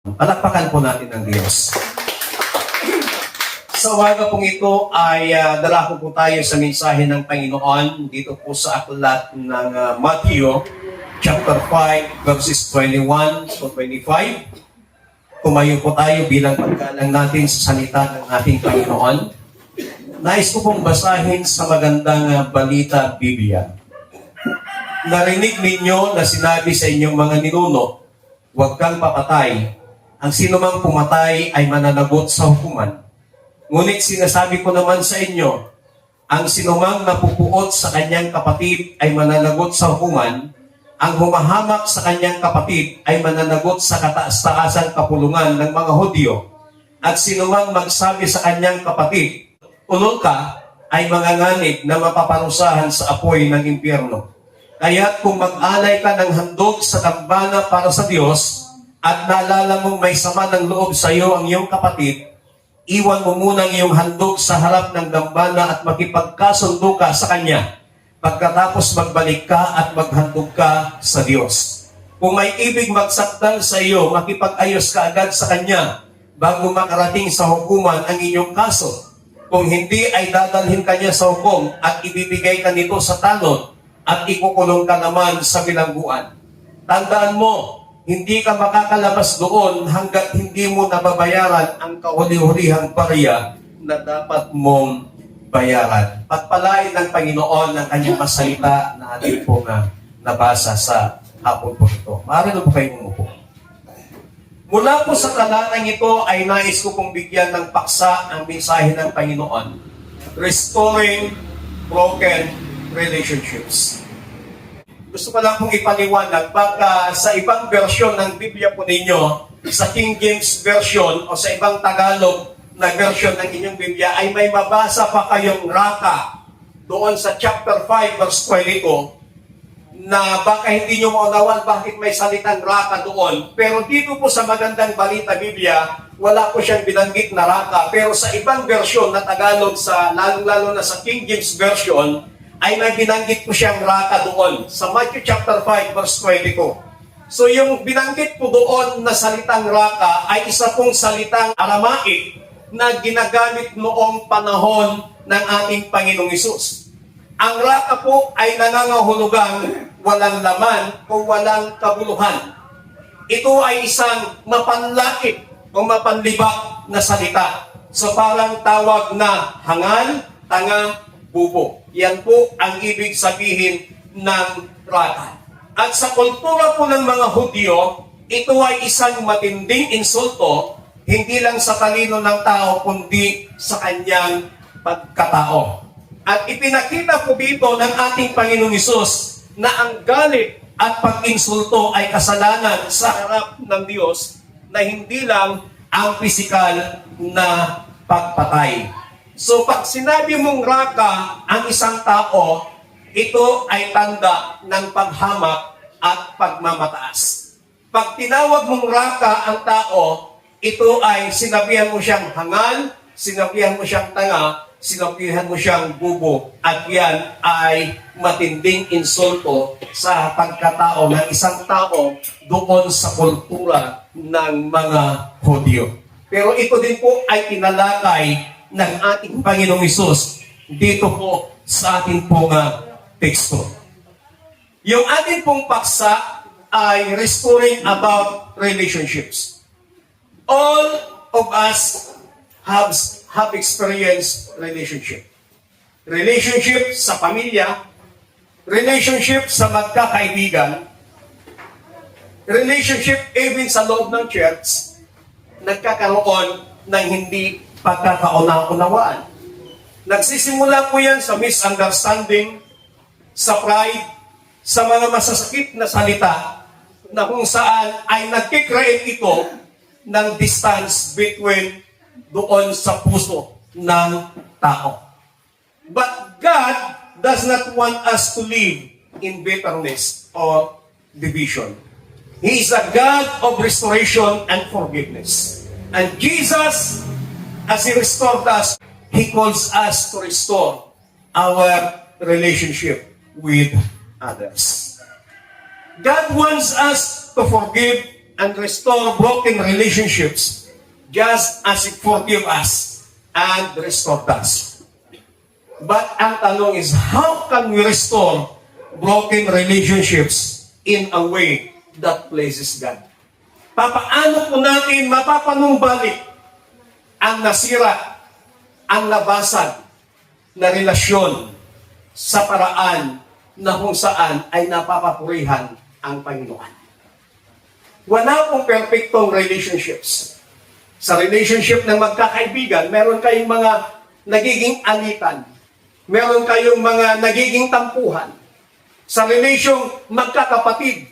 Palakpakan po natin ang Diyos. Sa umaga pong ito ay dala ko po tayo sa mensahe ng Panginoon dito po sa aklat ng Matthew chapter 5 verses 21 to 25. Tumayo po tayo bilang paggalang natin sa salita ng ating Panginoon. Nais ko pong basahin sa magandang balita Biblia. Narinig ninyo na sinabi sa inyong mga ninuno, huwag kang papatay. Ang sinumang pumatay ay mananagot sa hukuman. Ngunit sinasabi ko naman sa inyo, ang sinumang napupuot sa kanyang kapatid ay mananagot sa hukuman, ang humahamak sa kanyang kapatid ay mananagot sa kataas-taasang kapulungan ng mga Hudyo, at sinumang magsabi sa kanyang kapatid, ulol ka, ay manganganib na mapaparusahan sa apoy ng impyerno. Kaya't kung mag-alay ka ng handog sa dambana para sa Diyos, at naalala mong may sama ng loob sa iyo ang iyong kapatid, iwan mo muna ang iyong handog sa harap ng dambana at makipagkasundo ka sa kanya. Pagkatapos magbalik ka at maghandog ka sa Diyos. Kung may ibig magsakdal sa iyo, makipag-ayos ka agad sa kanya bago makarating sa hukuman ang inyong kaso. Kung hindi ay dadalhin kanya sa hukom at ibibigay ka nito sa tanod at ikukulong ka naman sa bilangguan. Tandaan mo, hindi ka makakalabas doon hanggat hindi mo nababayaran ang kahuli-hulihang barya na dapat mong bayaran. Pagpalain ng Panginoon ang kanyang masalita na ating po nabasa sa hapon po ito. Maaari na po kayo umupo. Mula po sa talatang ito ay nais ko pong bigyan ng paksa ang mensahe ng Panginoon. Restoring broken relationships. Gusto ko lang pong ipaliwanag, baka sa ibang version ng Biblia po ninyo, sa King James Version o sa ibang Tagalog na version ng inyong Biblia, ay may mabasa pa kayong raka doon sa chapter 5 verse 22 na baka hindi nyo maunawan bakit may salitang raka doon. Pero dito po sa magandang balita Biblia, wala po siyang binanggit na raka. Pero sa ibang version na Tagalog, lalong-lalo na sa King James Version, ay may binanggit po siyang raka doon sa Matthew chapter 5 verse 22. So yung binanggit po doon na salitang raka ay isa pong salitang Aramaic na ginagamit noong panahon ng ating Panginoong Hesus. Ang raka po ay nangangahulugang walang laman o walang kabuluhan. Ito ay isang mapanlait o mapanlibak na salita. So parang tawag na hangal, tanga, bubo. Yan po ang ibig sabihin ng raka. At sa kultura po ng mga Hudyo, ito ay isang matinding insulto, hindi lang sa talino ng tao, kundi sa kanyang pagkatao. At ipinakita po dito ng ating Panginoong Hesus na ang galit at pag-insulto ay kasalanan sa harap ng Diyos na hindi lang ang pisikal na pagpatay. So pag sinabi mong raka ang isang tao, ito ay tanda ng paghamak at pagmamataas. Pag tinawag mong raka ang tao, ito ay sinabihan mo siyang hangal, sinabihan mo siyang tanga, sinabihan mo siyang bubo. At yan ay matinding insulto sa pagkatao ng isang tao doon sa kultura ng mga Hudyo. Pero ito din po ay tinalakay ng ating Panginoong Hesus dito po sa ating pong teksto. Yung ating pong paksa ay restoring about relationships. All of us have experienced relationship. Relationship sa pamilya, relationship sa magkakaibigan, relationship even sa loob ng church, nagkakaroon ng hindi pagkakauna-unawaan. Nagsisimula po yan sa misunderstanding, sa pride, sa mga masasakit na salita na kung saan ay nagkikreate ito ng distance between doon sa puso ng tao. But God does not want us to live in bitterness or division. He is a God of restoration and forgiveness. And Jesus, as He restored us, He calls us to restore our relationship with others. God wants us to forgive and restore broken relationships just as it forgive us and restored us. But ang tanong is, how can we restore broken relationships in a way that pleases God? Papaano po natin mapapanumbalik ang nasira, ang nabasag na relasyon sa paraan na kung saan ay napapapurihan ang Panginoon? Wala pong perfectong relationships. Sa relationship ng magkakaibigan, meron kayong mga nagiging alitan. Meron kayong mga nagiging tampuhan. Sa relasyong magkakapatid,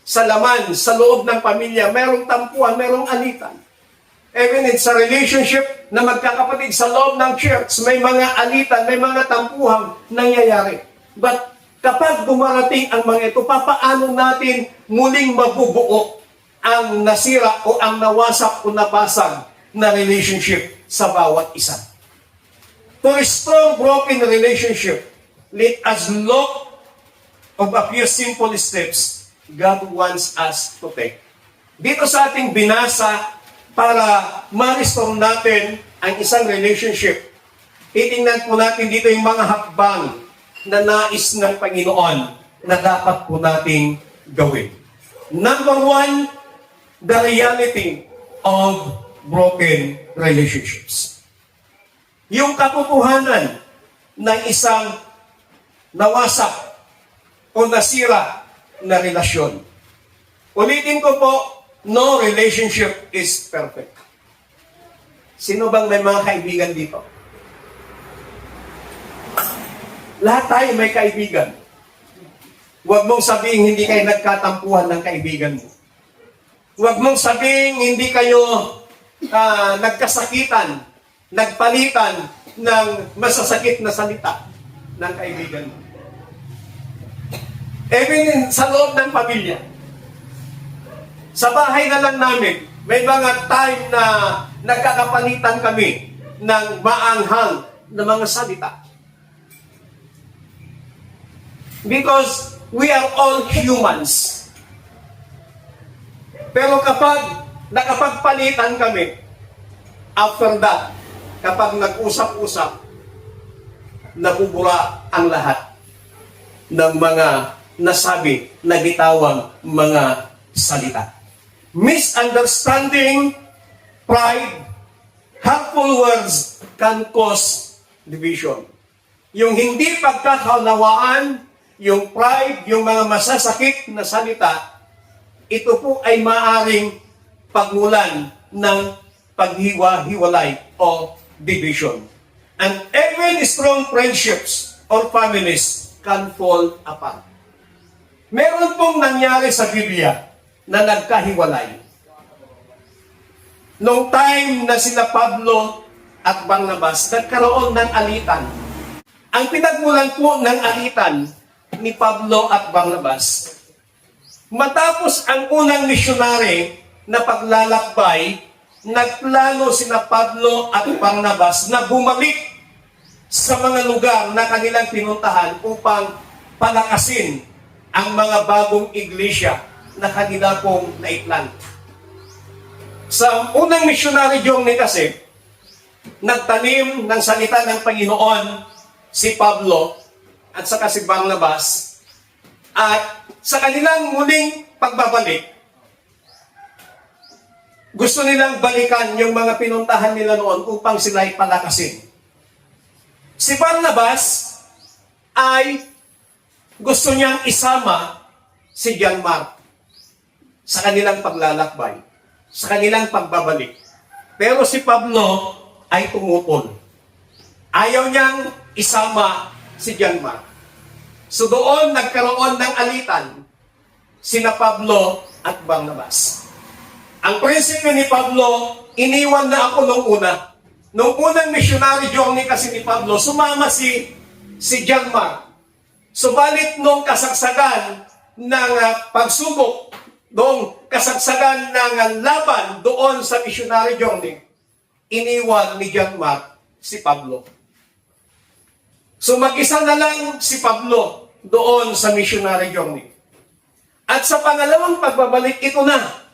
sa laman, sa loob ng pamilya, merong tampuhan, merong alitan. Even sa relationship na magkakapatid sa loob ng church, may mga alitan, may mga tampuhang nangyayari. But kapag dumarating ang mga ito, papaano natin muling mabubuo ang nasira o ang nawasak o nabasag na relationship sa bawat isa? To restore broken relationship, let us look of a few simple steps God wants us to take. Dito sa ating binasa, para ma-restore natin ang isang relationship, titingnan po natin dito yung mga hakbang na nais ng Panginoon na dapat po nating gawin. Number one, the reality of broken relationships. Yung katotohanan ng isang nawasak o nasira na relasyon. Ulitin ko po, no relationship is perfect. Sino bang may mga kaibigan dito? Lahat tayo may kaibigan. Huwag mong sabihin hindi kayo nagkatampuhan ng kaibigan mo. Huwag mong sabihin hindi kayo nagkasakitan, nagpalitan ng masasakit na salita ng kaibigan mo. Even sa loob ng pamilya, sa bahay na lang namin, may mga time na nagkakapalitan kami ng maanghang na mga salita. Because we are all humans. Pero kapag nakapagpalitan kami, after that, kapag nag-usap-usap, nabubura ang lahat ng mga nasabi, nagitawang mga salita. Misunderstanding, pride, hurtful words can cause division. Yung hindi pagkakaunawaan, yung pride, yung mga masasakit na salita, ito po ay maaring pagmulan ng paghiwa-hiwalay o division. And even strong friendships or families can fall apart. Meron pong nangyari sa Biblia na nagkahiwalay. Noong time na sila Pablo at Barnabas, nagkaroon ng alitan. Ang pinagmulan po ng alitan ni Pablo at Barnabas, matapos ang unang misyonary na paglalakbay, nagplano sina Pablo at Barnabas na bumalik sa mga lugar na kanilang pinuntahan upang palakasin ang mga bagong iglesia na kanila pong naiplant. Sa unang missionary journey kasi, nagtanim ng salita ng Panginoon si Pablo at saka si Barnabas, at sa kanilang muling pagbabalik, gusto nilang balikan yung mga pinuntahan nila noon upang sila ipalakasin. Si Barnabas ay gusto niyang isama si John Mark sa kanilang paglalakbay, sa kanilang pagbabalik. Pero si Pablo ay tumutol. Ayaw niyang isama si John Mark. So doon nagkaroon ng alitan sina Pablo at Barnabas. Ang prinsipyo ni Pablo, iniwan na ako nung una. Nung unang missionary journey kasi ni Pablo, sumama si John Mark. Subalit nung kasagsagan ng pagsubok, nung kasagsagan ng laban doon sa missionary journey, iniwan ni John Mark si Pablo. So mag-isa na lang si Pablo doon sa missionary journey. At sa pangalawang pagbabalik, ito na.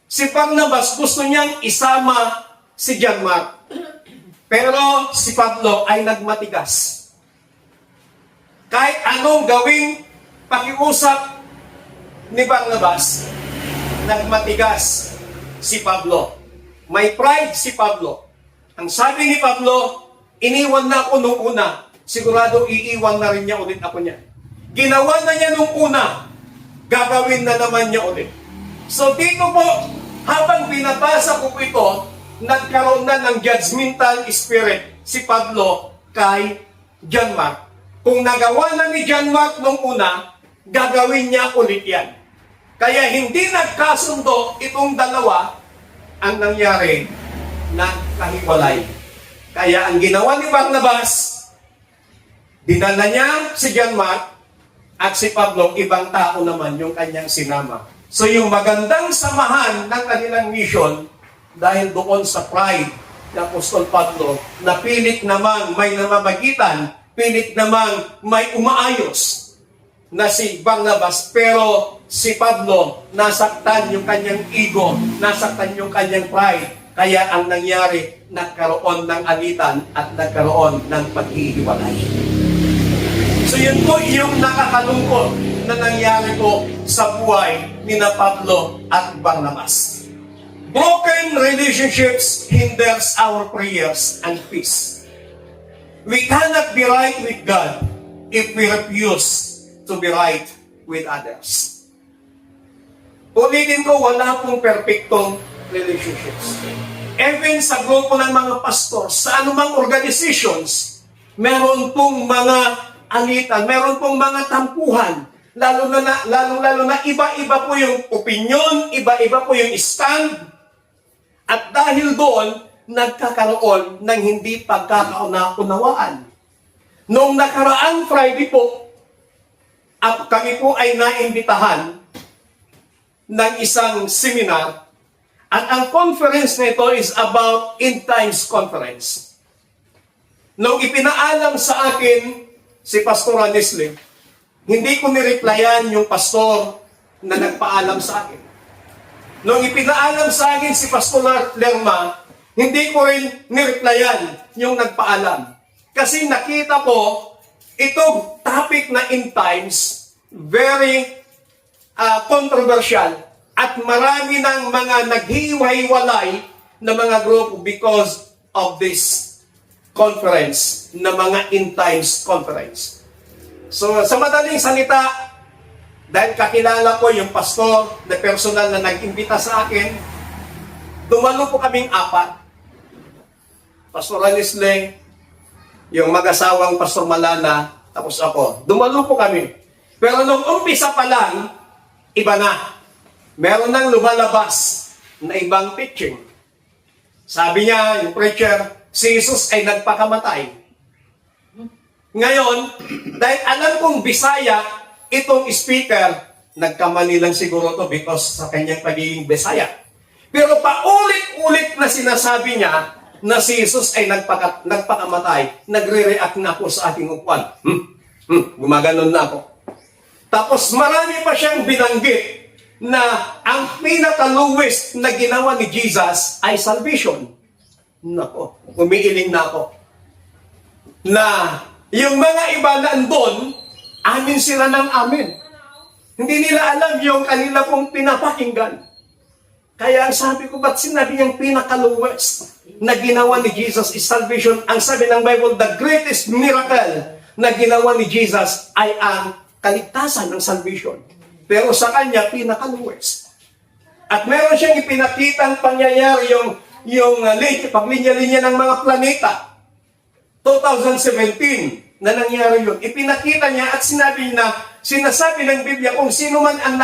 Si Barnabas gusto niyang isama si John Mark. Pero si Pablo ay nagmatigas. Kahit anong gawing pakiusap ni Barnabas, nagmatigas si Pablo. May pride si Pablo. Ang sabi ni Pablo, iniwan na ako nung una. Sigurado iiwan na rin niya ulit ako niya. Ginawa na niya nung una, gagawin na naman niya ulit. So dito po, habang binabasa ko po ito, nagkaroon na ng judgmental spirit si Pablo kay John Mark. Kung nagawa na ni John Mark nung una, gagawin niya ulit yan. Kaya hindi nagkasundo itong dalawa, ang nangyari, nagkahiwalay. Kaya ang ginawa ni Barnabas, dinala niya si John Mark at si Pablo, ibang tao naman yung kanyang sinama. So yung magandang samahan ng kanilang mission, dahil doon sa pride ng Apostol Pablo, na pilit namang may namamagitan, pilit namang may umaayos na si Barnabas, pero si Pablo, nasaktan yung kanyang ego, nasaktan yung kanyang pride. Kaya ang nangyari, nagkaroon ng alitan at nagkaroon ng paghihiwalay. So yun po yung nakakalungkot na nangyari po sa buhay ni na Pablo at Barnabas. Broken relationships hinders our prayers and peace. We cannot be right with God if we refuse to be right with others. Ulitin ko, wala pong perfectong relationships. Even sa grupo ng mga pastor, sa anumang organizations, meron pong mga alitan, meron pong mga tampuhan, lalo na iba-iba po yung opinion, iba-iba po yung stand, at dahil doon, nagkakaroon ng hindi pagkakaunawaan. Noong nakaraang Friday po, kami po ay naimbitahan ng isang seminar, at ang conference nito is about End Times Conference. Noong ipinaalam sa akin si Pastor Anisle, hindi ko nireplyan yung pastor na nagpaalam sa akin. Noong ipinaalam sa akin si Pastor Lerma, hindi ko rin nireplyan yung nagpaalam. Kasi nakita ko, itong topic na End Times, very controversial, at marami ng mga naghiwa-hiwalay na mga grupo because of this conference, na mga End Times Conference. So, sa madaling salita, dahil kakilala ko yung pastor na personal na nag-imbita sa akin, dumalo po kaming 4. Pastor Anisle, yung mag-asawang Pastor Malana, tapos ako. Dumalo po kami. Pero nung umpisa pa lang, iba na. Meron nang lumalabas na ibang teaching. Sabi niya, yung preacher, si Jesus ay nagpakamatay. Ngayon, dahil alam kong Bisaya, itong speaker, nagkamali lang siguro to because sa kanyang pagiging Bisaya. Pero paulit-ulit na sinasabi niya na si Jesus ay nagpakamatay, nagre-react na ako sa aking upuan. Gumaganon na ako. Tapos marami pa siyang binanggit na ang pinaka-lowest na ginawa ni Jesus ay salvation. Nako, umiiling na ako. Na yung mga iba na andon, amin sila ng amin. Hindi nila alam yung kanila pong pinapakinggan. Kaya ang sabi ko, ba't sinabi niyang pinaka-lowest na ginawa ni Jesus is salvation? Ang sabi ng Bible, the greatest miracle na ginawa ni Jesus ay ang kaligtasan ng salvation. Pero sa kanya, pinaka-lowest. At meron siyang ipinakitang pangyayari yung paglinya-linya ng mga planeta. 2017 na nangyari yun. Ipinakita niya at sinasabi ng Biblia kung sino man ang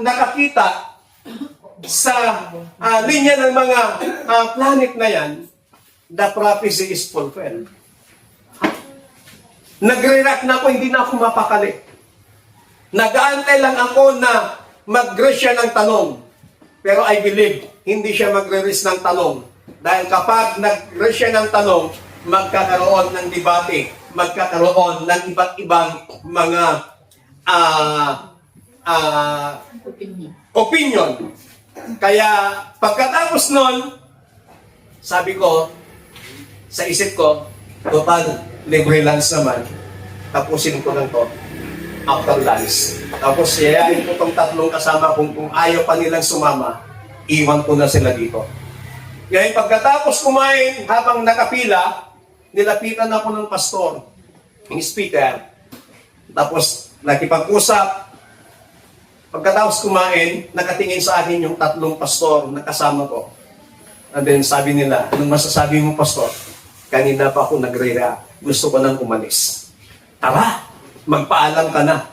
nakakita sa linya ng mga planet na yan, the prophecy is fulfilled. Nagre-react na ako, hindi na ako mapakali. Nag-aantay lang ako na mag-raise siya ng tanong. Pero I believe, hindi siya magre-raise ng tanong. Dahil kapag nag-raise siya ng tanong, magkakaroon ng debate, magkakaroon ng iba't ibang mga opinion. Kaya pagkatapos nun, sabi ko, sa isip ko, total, libre lunch naman. Tapusin ko lang to after lunch. Tapos yayain ko tong tatlong kasama kung ayaw pa nilang sumama, iwan ko na sila dito. Ngayon pagkatapos kumain, habang nakapila, nilapitan ako ng pastor, yung speaker. Tapos nakipag-usap. Pagkatapos kumain, nakatingin sa akin yung tatlong pastor na kasama ko. And then sabi nila, anong masasabi mo, pastor? Kanina pa ako nagre-react. Gusto ko nang umalis. Tara, magpaalam ka na.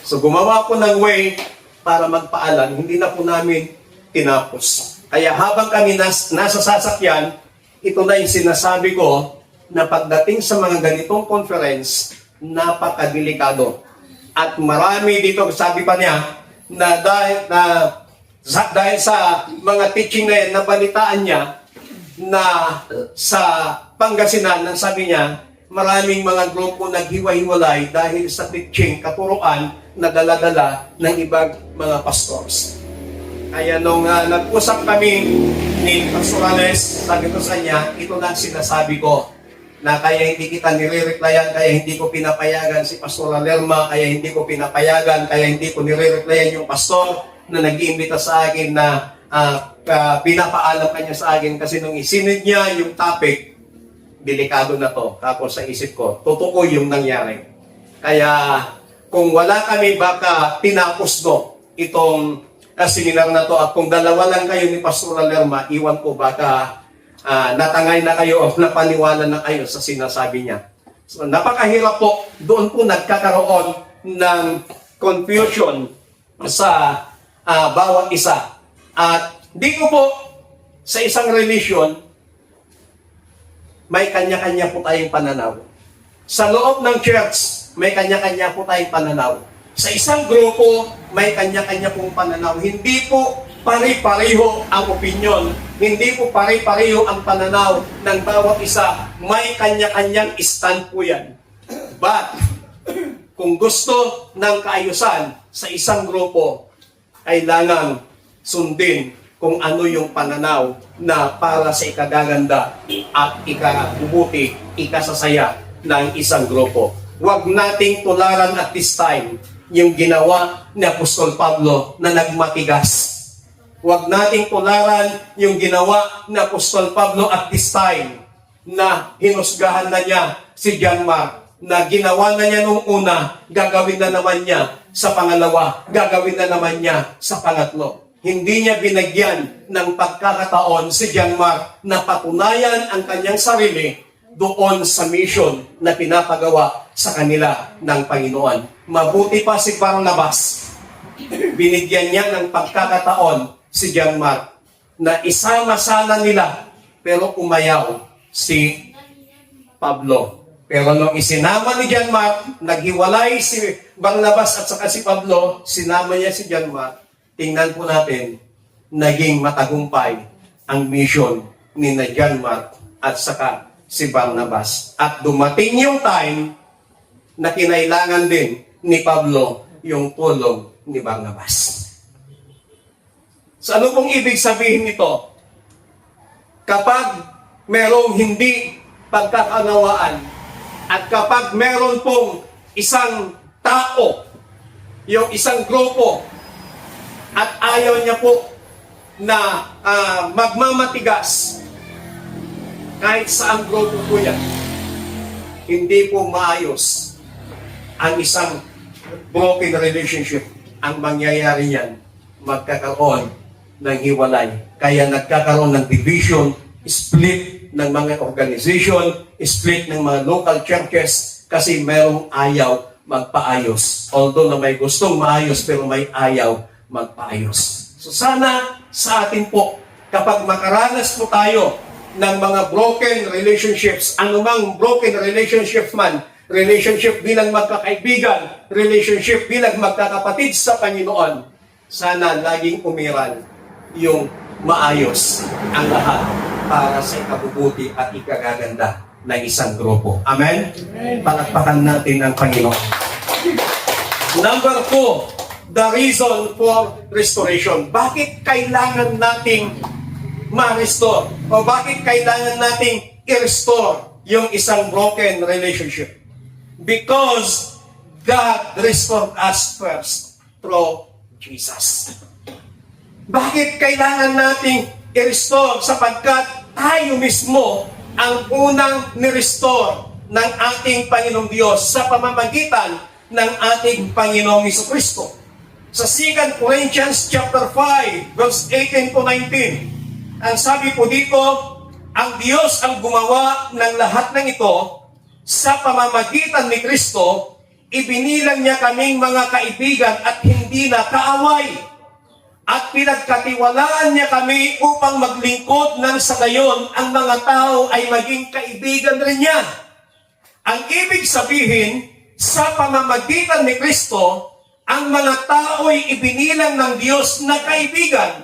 So gumawa ko ng way para magpaalam. Hindi na po namin tinapos. Kaya habang kami nasa sasakyan, ito na yung sinasabi ko na pagdating sa mga ganitong conference, napakadelikado. At marami dito, sabi pa niya, na dahil sa mga teaching na yan, nabalitaan niya na sa Pangasinan, nang sabi niya, maraming mga grupo naghiwa-hiwalay dahil sa teaching, katuruan na dala-dala ng ibang mga pastors. Kaya nung nag-usap kami ni Pastor Alex, sabi ko sa kanya, ito lang sinasabi ko, na kaya hindi kita nire-replyan, kaya hindi ko pinapayagan si Pastor Lerma, kaya hindi ko pinapayagan, kaya hindi ko nire-replyan yung pastor na nag-iimbita sa akin na pinapaalam kanya sa akin kasi nung isinid niya yung topic, delikado na to. Tapos sa isip ko, totoo yung nangyari. Kaya kung wala kami, baka tinapos no itong seminar na to. At kung dalawa lang kayo ni Pastor Lerma, iwan ko baka natangay na kayo o napaniwala na kayo sa sinasabi niya. So, napakahirap po. Doon po nagkakaroon ng confusion sa bawat isa. At dito po, sa isang religion, may kanya-kanya po tayong pananaw. Sa loob ng church, may kanya-kanya po tayong pananaw. Sa isang grupo, may kanya-kanya pong pananaw. Hindi po pare-pareho ang opinyon. Hindi po pare-pareho ang pananaw ng bawat isa. May kanya-kanyang stand po yan. But, kung gusto ng kaayusan sa isang grupo, kailangan sundin kung ano yung pananaw na para sa ikagaganda at ikabubuti, ikasasaya ng isang grupo. Huwag nating tularan at this time yung ginawa ni Apostol Pablo na nagmatigas. Huwag nating tularan yung ginawa ni Apostol Pablo at this time na hinusgahan na niya si John Mark, na ginawa na niya nung una, gagawin na naman niya sa pangalawa, gagawin na naman niya sa pangatlo. Hindi niya binagyan ng pagkakataon si John Mark na patunayan ang kanyang sarili doon sa mission na pinapagawa sa kanila ng Panginoon. Mabuti pa si Barnabas, binigyan niya ng pagkakataon si John Mark na isama sana nila pero umayaw si Pablo. Pero nung isinama ni John Mark, naghiwalay si Barnabas at saka si Pablo, sinama niya si John Mark. Tingnan po natin, naging matagumpay ang mission ni na John Mark at saka si Barnabas. At dumating yung time na kinailangan din ni Pablo yung tulong ni Barnabas. So ano pong ibig sabihin nito? Kapag merong hindi pagkakaunawaan at kapag meron pong isang tao, yung isang grupo, at ayaw niya po na magmamatigas kahit saang grupo po yan, hindi po maayos ang isang broken relationship. Ang mangyayari yan, magkakaroon ng hiwalay. Kaya nagkakaroon ng division, split ng mga organization, split ng mga local churches kasi merong ayaw magpaayos. Although na may gustong maayos pero may ayaw magpaayos. So sana sa atin po, kapag makaranas po tayo ng mga broken relationships, anumang broken relationship man, relationship bilang magkakaibigan, relationship bilang magkakapatid sa Panginoon, sana laging umiral yung maayos ang lahat para sa ikabubuti at ikagaganda ng isang grupo. Amen? Palakpakan natin ang Panginoon. Number 2, the reason for restoration. Bakit kailangan nating ma-restore? O bakit kailangan nating i-restore yung isang broken relationship? Because God restored us first through Jesus. Bakit kailangan nating i-restore? Sapagkat tayo mismo ang unang ni-restore ng ating Panginoong Diyos sa pamamagitan ng ating Panginoong Jesucristo. Sa 2 Corinthians chapter 5, verse 18 to 19, ang sabi po dito, ang Diyos ang gumawa ng lahat ng ito sa pamamagitan ni Kristo, ibinilang niya kaming mga kaibigan at hindi na kaaway. At pinagkatiwalaan niya kami upang maglingkod ng sa gayon ang mga tao ay maging kaibigan rin niya. Ang ibig sabihin, sa pamamagitan ni Kristo, ang mga tao ay ibinilang ng Diyos na kaibigan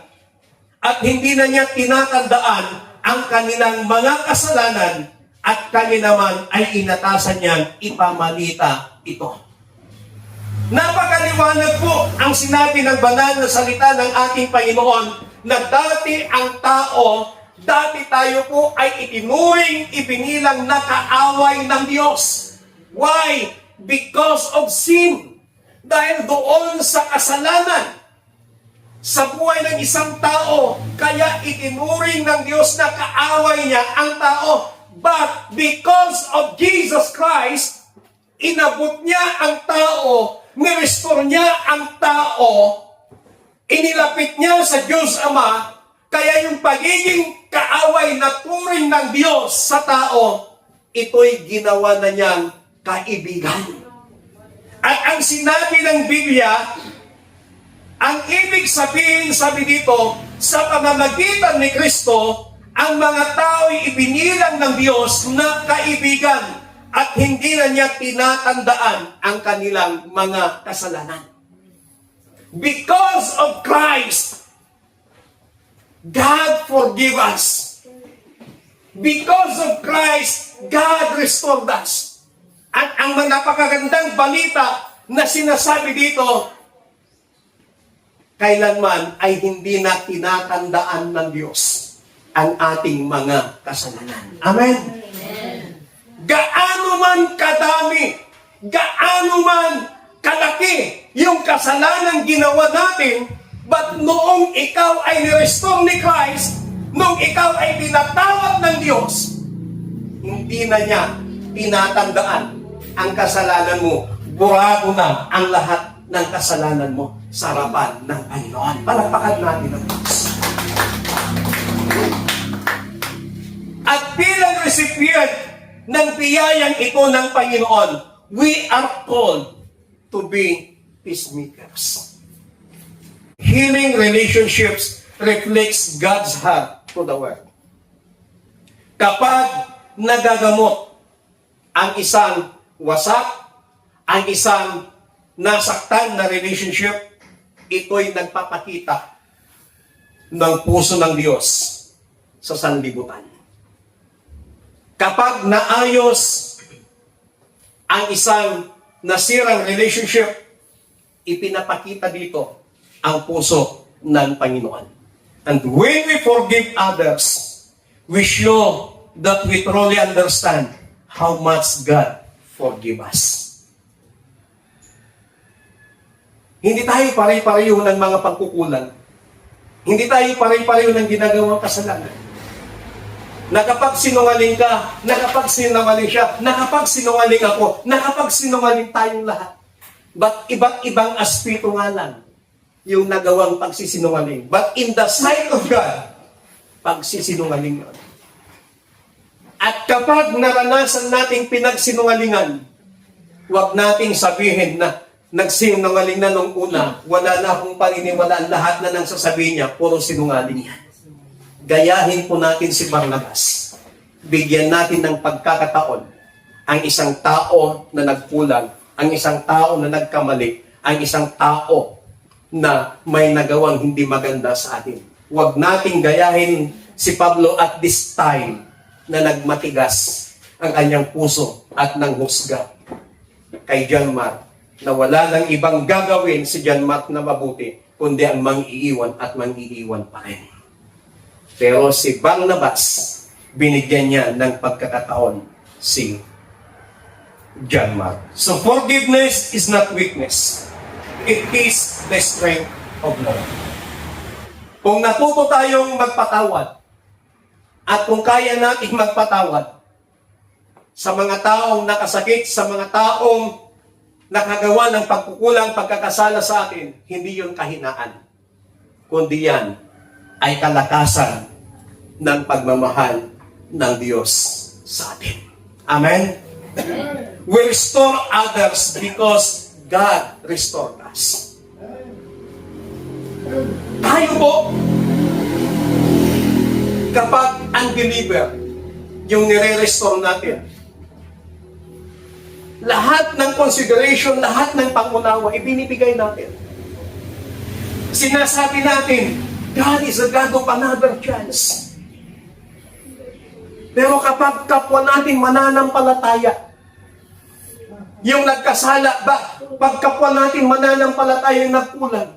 at hindi na niya tinatandaan ang kanilang mga kasalanan at kami naman ay inatasan niyang ipamalita ito. Napakaliwanag po ang sinabi ng banal na salita ng ating Panginoon na dati tayo po ay itinuring, ibinilang na kaaway ng Diyos. Why? Because of sin. Dahil doon sa kasalanan, sa buhay ng isang tao, kaya itinuring ng Diyos na kaaway niya ang tao. But because of Jesus Christ, inabot niya ang tao, nirestore niya ang tao, inilapit niya sa Diyos Ama, kaya yung pagiging kaaway na turing ng Diyos sa tao, ito'y ginawa na niyang kaibigan. At ang sinabi ng Biblia, ang ibig sabihin, sabi dito, sa pamamagitan ni Kristo, ang mga tao'y ibinilang ng Diyos na kaibigan at hindi na niya tinatandaan ang kanilang mga kasalanan. Because of Christ, God forgive us. Because of Christ, God restored us. At ang napakagandang balita na sinasabi dito, kailanman ay hindi na tinatandaan ng Diyos ang ating mga kasalanan. Amen? Gaano man kadami, gaano man kalaki yung kasalanan ginawa natin, but noong ikaw ay nirestore ni Christ, noong ikaw ay tinatawag ng Diyos, hindi na niya tinatandaan ang kasalanan mo. Burado na ang lahat ng kasalanan mo sa harapan ng Panginoon. Palakpakan natin ang Diyos. At bilang recipient ng biyayang ito ng Panginoon, we are called to be peacemakers. Healing relationships reflects God's heart to the world. Kapag nagagamot ang isang wasak, ang isang nasaktan na relationship, ito'y nagpapakita ng puso ng Diyos sa sanlibutan. Kapag naayos ang isang nasirang relationship, ipinapakita dito ang puso ng Panginoon. And when we forgive others, we show that we truly understand how much God forgive us. Hindi tayo pare-pareho ng mga pagkukulang. Hindi tayo pare-pareho ng ginagawang kasalanan. Nakapagsinungaling ka, nakapagsinungaling siya, nakapagsinungaling ako, nakapagsinungaling tayong lahat. But iba't ibang aspeto nga lang yung nagawang pagsisinungaling. But in the sight of God, pagsisinungaling yun. At kapag naranasan nating pinagsinungalingan, huwag nating sabihin na nagsinungaling na nung una, wala na akong paniniwalaan, lahat na nang sasabihin niya, puro sinungaling yan. Gayahin po natin si Barnabas. Bigyan natin ng pagkakataon ang isang tao na nagkulang, ang isang tao na nagkamali, ang isang tao na may nagawang hindi maganda sa atin. Huwag nating gayahin si Pablo at this time na nagmatigas ang kanyang puso at nanghusga kay John Mark na wala nang ibang gagawin si John Mark na mabuti, kundi ang mang-iiwan at mang-iiwan pa rin. Pero si Barnabas, binigyan niya ng pagkakataon si John Mark. So forgiveness is not weakness. It is the strength of love. Kung natuto tayong magpatawad, at kung kaya natin magpatawad sa mga taong nakasakit, sa mga taong nakagawa ng pagkukulang, pagkakasala sa atin, hindi yun kahinaan. Kundi yan ay kalakasan ng pagmamahal ng Diyos sa atin. Amen? We restore others because God restored us. Tayo po, kapag unbeliever, yung nire-restore natin, lahat ng consideration, lahat ng pangunawa, ibinibigay natin. Sinasabi natin, God is a God of another chance. Pero kapag kapwa natin mananampalataya, yung nagkasala, pag kapwa natin mananampalataya yung nagkulang,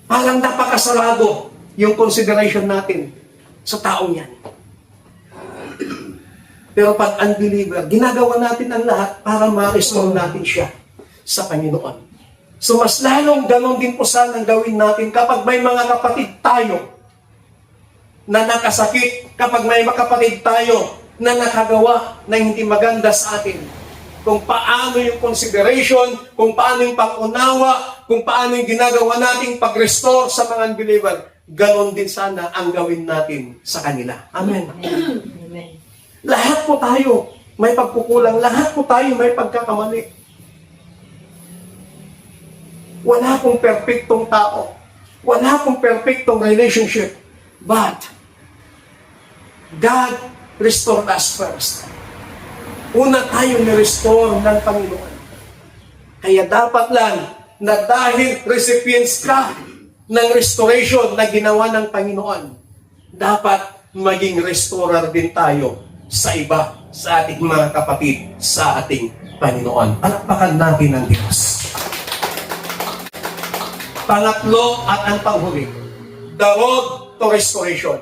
parang napakasarado yung consideration natin sa taong yan. Pero pag unbeliever, ginagawa natin ang lahat para ma-restore natin siya sa Panginoon. So mas lalong ganon din po sanang gawin natin kapag may mga kapatid tayo na nakasakit, kapag may mga kapatid tayo na nakagawa na hindi maganda sa atin. Kung paano yung consideration, kung paano yung pangunawa, kung paano yung ginagawa nating pag-restore sa mga unbeliever, ganon din sana ang gawin natin sa kanila. Amen. Amen. Lahat po tayo may pagkukulang, lahat po tayo may pagkakamali. Wala pong perfectong tao. Wala pong perfectong relationship. But, God restored us first. Una tayong ni-restore ng Panginoon. Kaya dapat lang na dahil recipients ka ng restoration na ginawa ng Panginoon, dapat maging restorer din tayo sa iba, sa ating mga kapatid, sa ating Panginoon. Palakpakan natin ang Diyos. Pangatlo at ang panghuli, the road to restoration.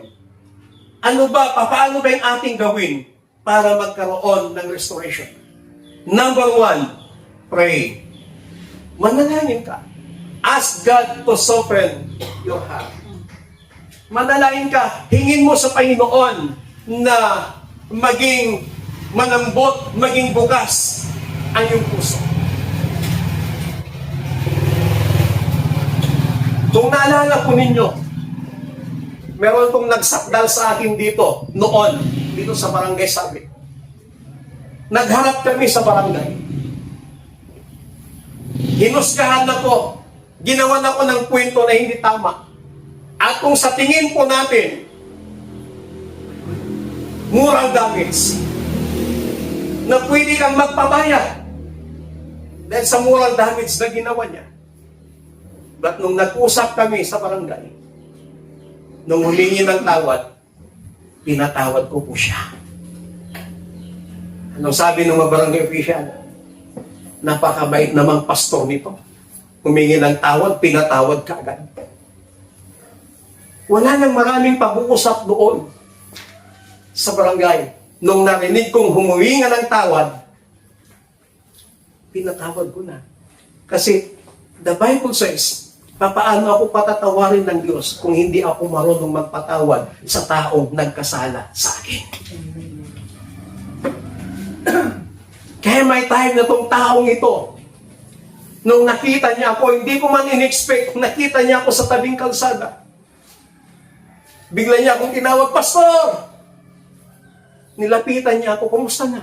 Ano ba, paano ba yung ating gawin para magkaroon ng restoration? Number 1, pray. Manalangin ka. Ask God to soften your heart. Manalangin ka, hingin mo sa Panginoon na maging manambot, maging bukas ang iyong puso. Kung naalala po ninyo, meron pong nagsakdal sa akin dito, noon, dito sa Barangay Sabi. Nagharap kami sa barangay. Hinusgahan ako. Ginawan ako ng kwento na hindi tama. At kung sa tingin po natin, moral damage, na pwede kang magpabayad dahil sa moral damage na ginawa niya. But nung nag-usap kami sa barangay, nung humingi ng tawad, pinatawad ko po siya. Anong sabi ng mga barangay official? Napakabait namang pastor nito. Humingi ng tawad, pinatawad ka agad. Wala nang maraming pag-uusap doon sa barangay. Nung narinig kong humingi ng tawad, pinatawad ko na. Kasi the Bible says, papaano ako patatawarin ng Diyos kung hindi ako marunong magpatawad sa taong nagkasala sa akin? Kaya may time na tong taong ito, nung nakita niya ako, hindi ko man in-expect, nakita niya ako sa tabing kalsada. Bigla niya akong tinawag, Pastor! Nilapitan niya ako, kumusta na?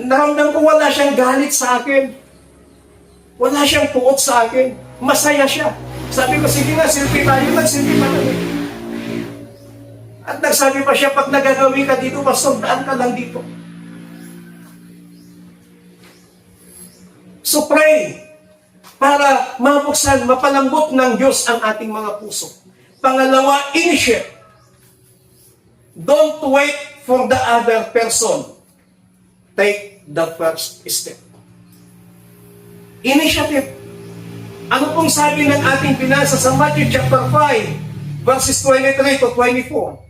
Naramdam ko wala siyang galit sa akin. Wala siyang puot sa akin. Masaya siya. Sabi ko, sige nga, selfie tayo. Nag-selfie pa kami. At nagsabi pa siya, pag nagagawin ka dito, Pastor, daan ka lang dito. So pray para mabuksan, mapalambot ng Diyos ang ating mga puso. Pangalawa, initiate. Don't wait for the other person. Take the first step. Initiative. Ano pong sabi ng ating binasa sa Matthew chapter 5, verses 23 to 24?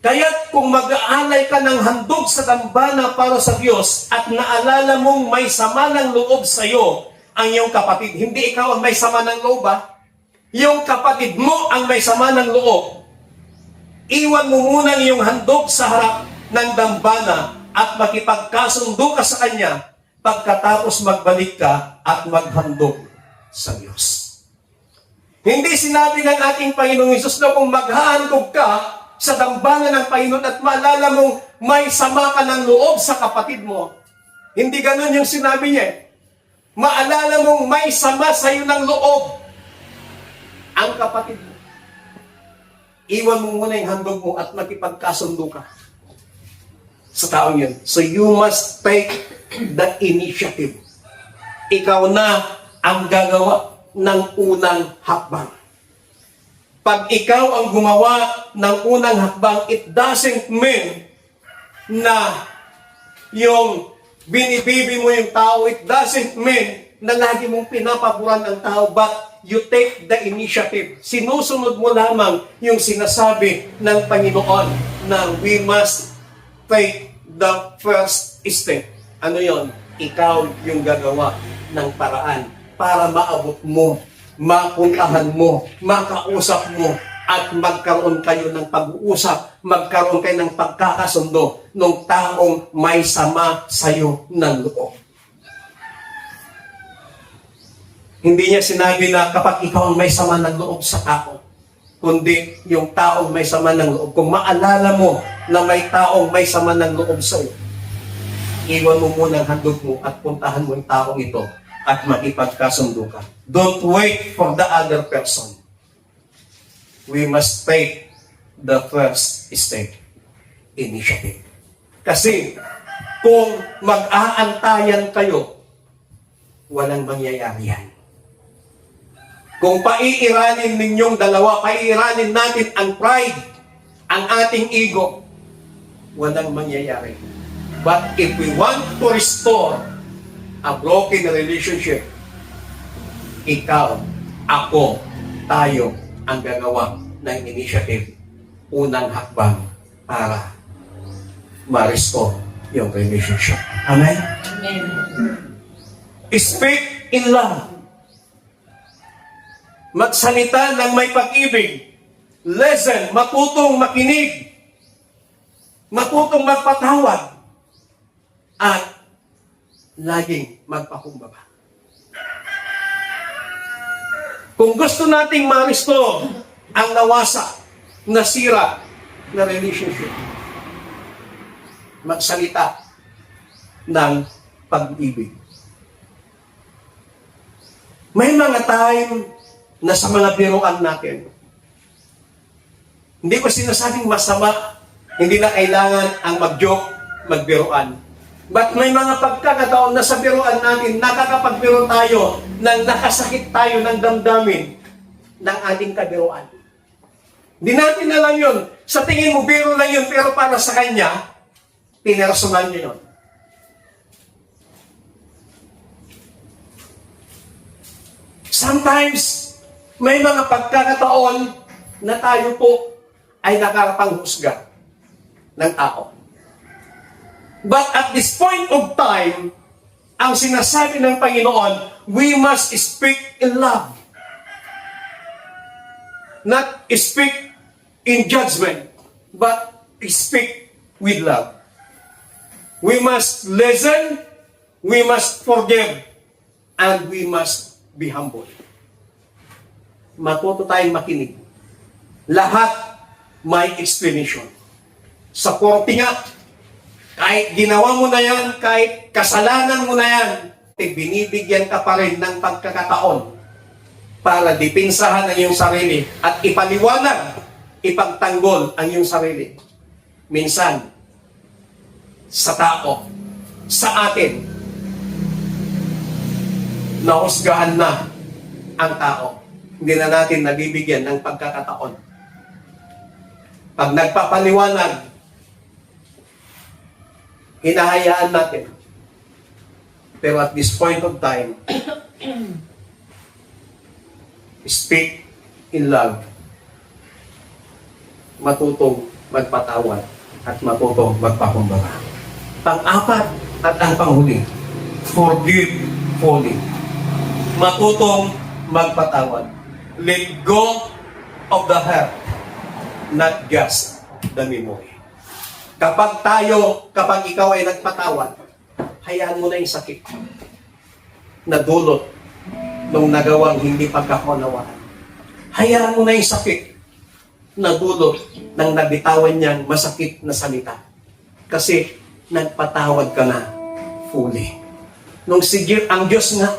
Kaya't kung mag-aalay ka ng handog sa dambana para sa Diyos at naalala mong may sama ng loob sa iyo ang iyong kapatid, hindi ikaw ang may sama ng loob, yung kapatid mo ang may sama ng loob, iwan mo muna ang iyong handog sa harap ng dambana at makipagkasundo ka sa kanya pagkatapos magbalik ka at maghandog sa Diyos. Hindi sinabi ng ating Panginoong Hesus na kung maghahandog ka sa dambana ng Panginoon at maalala mong may sama ka ng loob sa kapatid mo. Hindi ganun yung sinabi niya. Maalala mong may sama sa iyo ng loob ang kapatid mo. Iwan mo muna yung handog mo at makipagkasundo ka sa taong yun. So you must take the initiative. Ikaw na ang gagawa ng unang hakbang. Pag ikaw ang gumawa ng unang hakbang, it doesn't mean na yung binibibi mo yung tao, it doesn't mean na lagi mong pinapaboran ang tao, but you take the initiative. Sinusunod mo lamang yung sinasabi ng Panginoon na we must take the first step. Ano yon? Ikaw yung gagawa ng paraan para maabot mo, mapuntahan mo, makausap mo, at magkaroon kayo ng pag-uusap, magkaroon kayo ng pagkakasundo ng taong may sama sa'yo ng loob. Hindi niya sinabi na kapag ikaw ang may sama ng loob sa tao, kundi yung taong may sama ng loob. Kung maalala mo na may taong may sama ng loob sa'yo, iwan mo muna ang handog mo at puntahan mo yung taong ito at makipagkasundo ka. Don't wait for the other person. We must take the first step, initiative. Kasi kung mag-aantayan kayo, walang mangyayari yan. Kung paiiranin ninyong dalawa, paiiranin natin ang pride, ang ating ego, walang mangyayari. But if we want to restore a broken relationship, ikaw, ako, tayo ang gagawa ng initiative, unang hakbang para ma-restore yung relationship. Amen? Amen. Speak in love. Magsalita ng may pag-ibig. Listen, matutong makinig. Matutong magpatawad. At laging magpakumbaba. Kung gusto nating ma-restore ang nawasa, nasira na relationship, magsalita ng pag-ibig. May mga time na sa mga biruan natin, hindi ko sinasabing masama, hindi na kailangan ang mag-joke, magbiruan. But may mga pagkakataon na sa biruan natin, nakakapagbiro tayo nang nakasakit tayo ng damdamin ng ating kabiruan. Hindi natin alam yun. Sa tingin mo, biro lang yun, pero para sa kanya, pinersonal niya yun. Sometimes, may mga pagkakataon na tayo po ay nakakapanghusga ng tao. But at this point of time, ang sinasabi ng Panginoon, we must speak in love. Not speak in judgment, but speak with love. We must listen, we must forgive, and we must be humble. Matuto tayong makinig. Lahat may explanation. Sa korte nga, kahit ginawa mo na yan, kahit kasalanan mo na yan, binibigyan ka pa rin ng pagkakataon para dipinsahan ang iyong sarili at ipaliwanag, ipagtanggol ang iyong sarili. Minsan, sa tao, sa atin, nahusgahan na ang tao. Hindi na natin nabibigyan ng pagkakataon. Pag nagpapaliwanag, Hinahayaan natin. Pero at this point of time, speak in love. Matutong magpatawad at matutong magpakumbaba. Pang-apat at ang panghuli, forgive fully. Matutong magpatawad. Let go of the heart, not just the memory. Kapag ikaw ay nagpatawad, hayaan mo na yung sakit na dulot nung nagawang hindi pagkakunawaan. Hayaan mo na yung sakit na dulot ng nabitawan niyang masakit na salita. Kasi nagpatawad ka na fully. Ang Diyos nga,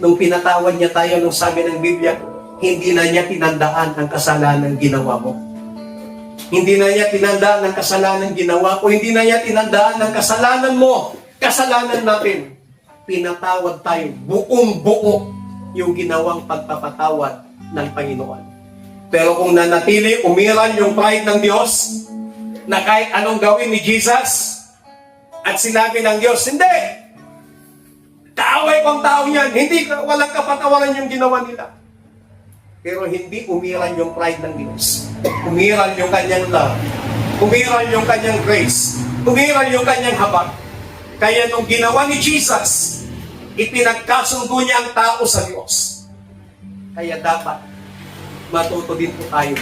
nung pinatawad niya tayo, nung sabi ng Biblia, hindi na niya tinandaan ang kasalanan ginawa mo. Hindi na niya tinandaan ang kasalanan ginawa ko. Hindi na niya tinandaan ang kasalanan mo. Kasalanan natin. Pinatawad tayo buong-buo yung ginawang pagpapatawad ng Panginoon. Pero kung nanatili, umiral yung pride ng Diyos, na kahit anong gawin ni Jesus, at sinabi ng Diyos, hindi! Kaaway kong tao yan, walang kapatawaran yung ginawa nila. Pero hindi umiral yung pride ng Diyos. Umiral yung kanyang love. Umiral yung kanyang grace. Umiral yung kanyang habag. Kaya nung ginawa ni Jesus, ipinagkasundo niya ang tao sa Diyos. Kaya dapat matuto din po tayo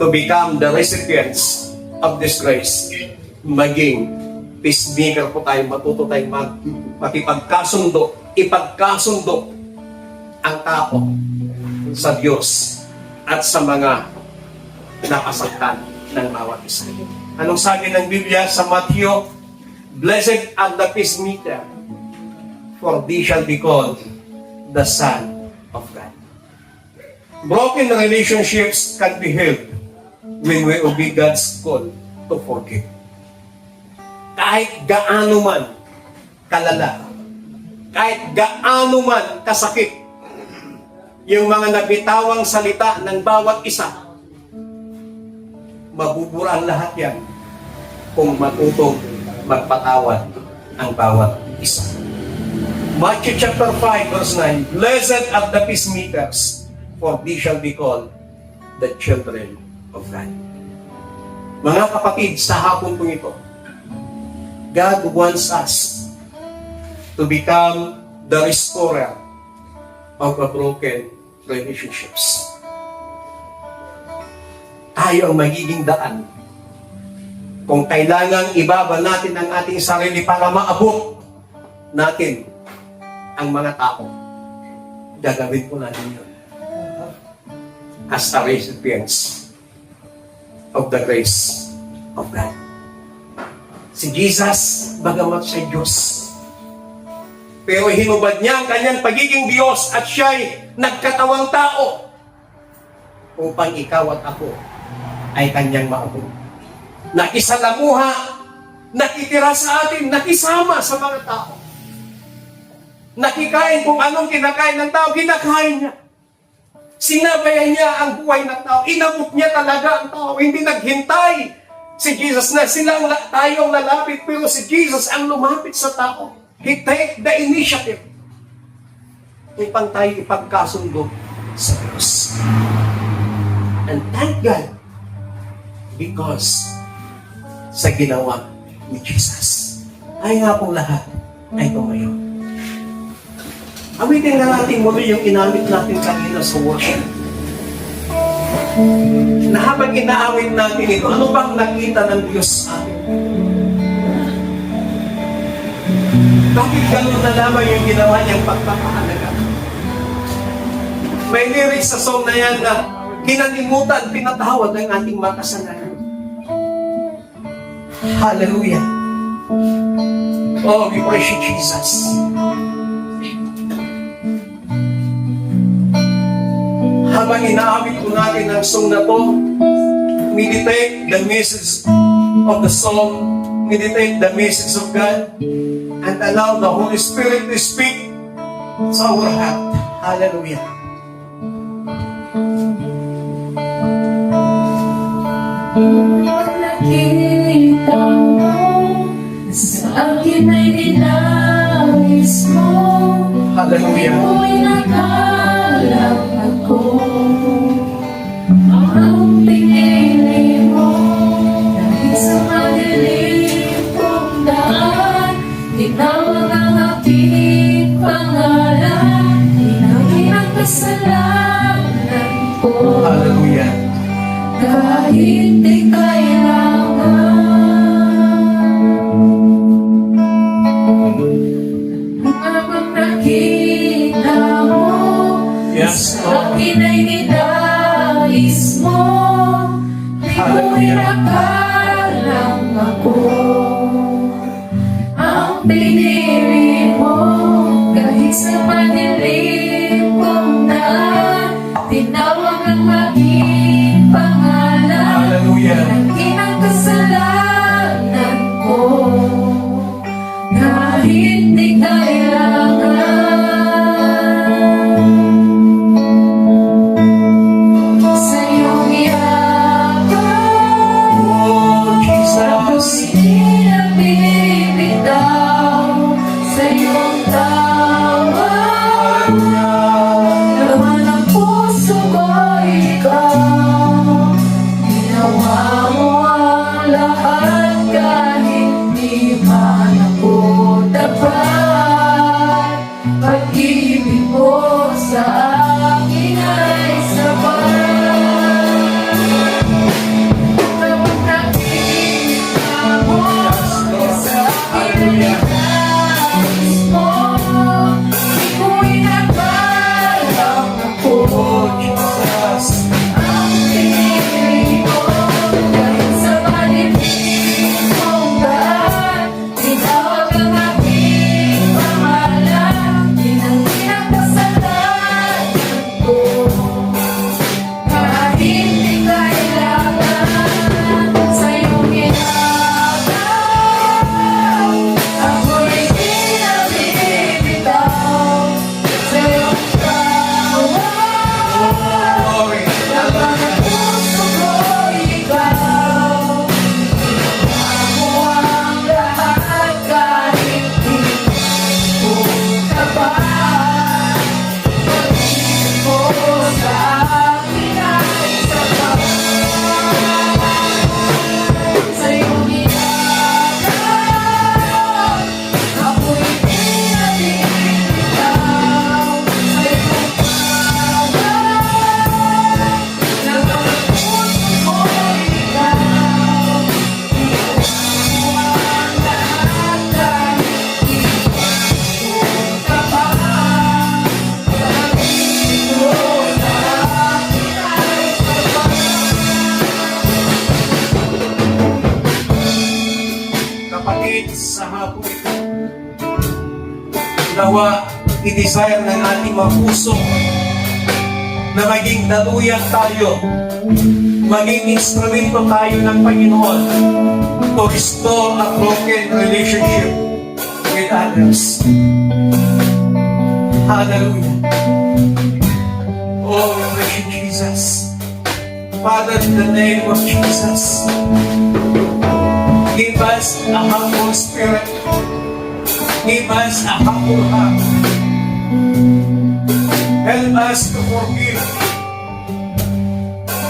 to become the recipients of this grace. Maging peacemaker po tayo, matuto tayo makipagkasundo, ipagkasundo ang tao sa Diyos at sa mga nakasaktan ng bawat isa. Anong sabi ng Biblia sa Matthew? Blessed are the peacemaker, for they shall be called the Son of God. Broken relationships can be healed when we obey God's call to forgive. Kahit gaano man kalala, kahit gaano man kasakit, yung mga nabitawang salita ng bawat isa, mabubura ang lahat yan kung matutong magpatawad ang bawat isa. Matthew chapter 5 verse 9, Blessed are the peacemakers, for they shall be called the children of God. Mga kapatid, sa hapon po ito, God wants us to become the restorer of a broken relationships. Tayo ang magiging daan. Kung kailangang ibaba natin ang ating sarili para maabot natin ang mga tao, gagawin po natin yun as the recipients of the grace of God. Si Jesus, bagamat siya Diyos, pero hinubad niya ang kanyang pagiging Diyos at siya'y nagkatawang tao upang ikaw at ako ay kanyang maabot. Nakisalamuha, nakitira sa atin, nakisama sa mga tao. Nakikain kung anong kinakain ng tao, kinakain niya. Sinabayan niya ang buhay ng tao. Inabot niya talaga ang tao. Hindi naghintay si Jesus na tayong lalapit, pero si Jesus ang lumapit sa tao. He take the initiative upang tayo ipagkasundo sa Diyos. And thank God because sa ginawa ni Jesus. Ay nga pong lahat ay tumayo. Awitin na natin muli yung inamit natin kanina sa worship. Na habang inaawit natin ito, ano bang nakita ng Diyos sa atin? Bakit gano'n na naman yung ginawa niyang pagpapahalaga? May lyrics sa song na yan na kinalimutan, pinatawad ng ating mga kasalanan. Hallelujah! Oh, we worship Jesus. Habang inaawit po natin ang song na to, meditate the message of the song, meditate the message of God, and allow the Holy Spirit to speak sa our heart. Hallelujah. Nakita mo akin ay dinais mo. Hallelujah. Ako'y nakalang ako. Ang pinili mo dahil sa madilim kong daan. Tinawag ang aking pangalan. Tinawin ang kasalanan ko. Hallelujah. Kahit di kailangan. Habang nakita mo, Yes, Lord. akin ay ninais mo. Di ko Hallelujah. inakalang ako. Ang pinili mo, kahit sa madilim kong daan. Tinawag ang aking pangalan. Hallelujah. Naging ang kasalanan ko. Kahit di kailangan. Sa iyong yakap, Oh, Jesus. ako'y nabibitaw. Sa iyong tawag, Hallelujah. laman ng puso ko'y ikaw. Ginawa mo ang lahat kahit di man ako dapat. Pag-ibig mo sa akin ay sapat. Kapag nakita mo sa akin ay nais mo, di ko inakalang ako. Oh, Jesus. Ang pinili mo dahil sa madilim kong daan. Tinawag ang aking pangalan. Tinangin ang kasalanan ko. Kahit di kailangan sa iyong yakap, ako'y di nabibitaw. Sa iyong tawag, Glory. laman ng puso ko'y ikaw. Ginawa mo ang lahat kahit di ko tapat. Pag-ibig mo sa akin ay sapat. Sa iyong yakap, ako'y di nabibitaw. Sa iyong tawag, laman ng puso ko'y ikaw. Ginawa mo ang lahat kahit di ko tapat. Pag-ibig mo sa akin ay sapat. Kapatid, sa hapon ito, nawa, i-desire ng ating mga puso na maging daluyan tayo, maging instrumento tayo ng Panginoon to restore a broken relationship with others. Hallelujah. Oh, we praise you, Jesus. Father, in the name of Jesus, give us a humble spirit. Give us a humble heart. Help us to forgive.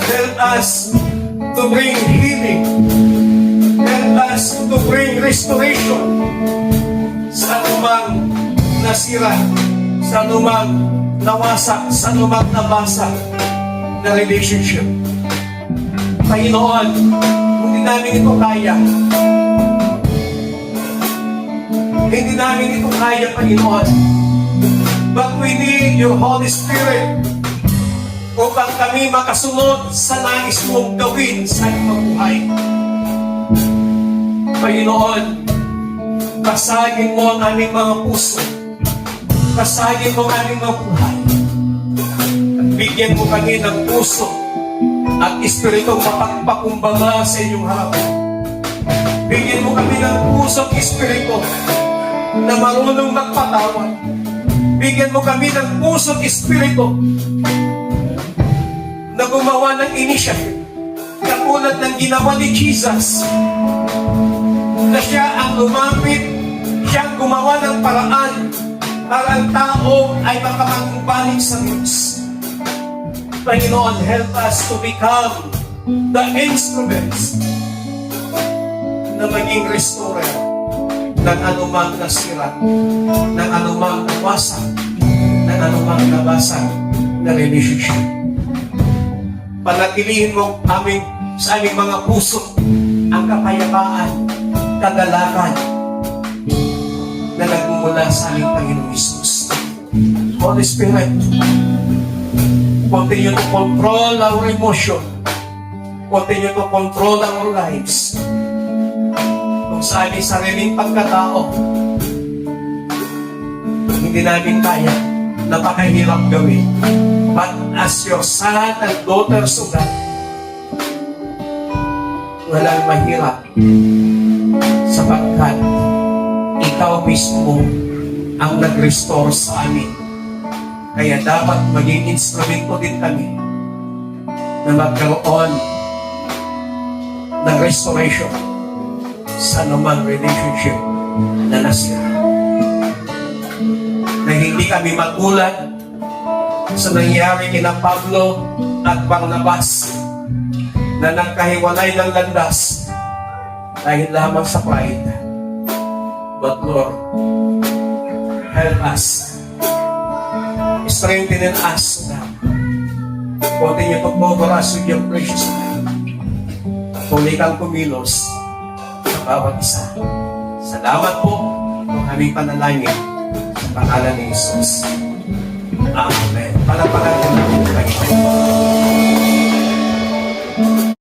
Help us to bring healing. Help us to bring restoration sa anumang nasira, sa anumang nawasak, sa anumang nabasa na relationship. Panginoon, hindi namin ito kaya. Hindi namin ito kaya, Panginoon. But we need your Holy Spirit upang kami makasunod sa nais mong gawin sa aming buhay. Panginoon, basagin mo ang aming mga puso. Basagin mo ang aming mga buhay. At bigyan mo kami ng puso at espiritong mapagpakumbaba sa inyong harapan. Bigyan mo kami ng pusong espiritu na marunong magpatawad. Bigyan mo kami ng pusong espiritu na gumawa ng initiative katulad ng ginawa ni Jesus, na siya ang lumapit, Siyang gumawa ng paraan para ang tao ay makapagbalik sa Diyos. Panginoon, help us to become the instruments na maging restorer ng anumang nasira, ng anumang nawasak, ng anumang nabasag na relationship. Panatilihin mo sa aming mga puso ang kapayapaan, kagalakan na nagmumula sa aming Panginoong Isus. Holy Spirit, continue to control our emotion. Continue to control our lives. Kung sa aming sariling pagkatao, hindi namin kaya, napakahirap gawin. But as your son and daughters of God, walang mahirap sapagkat ikaw mismo ang nag-restore sa amin. Kaya dapat maging instrumento din kami na magkaroon ng restoration sa anumang relationship na nasira. Na hindi kami magulat sa nangyari kina Pablo at Barnabas na nagkahiwalay ng landas dahil lamang sa pride. But Lord, help us. Strengthen us now. Continue to cover us with your precious blood. Tuloy kang kumilos sa bawat isa. Salamat po kung aming panalangin sa pangalan ni Jesus. Amen. Palapalan ko na po kayo.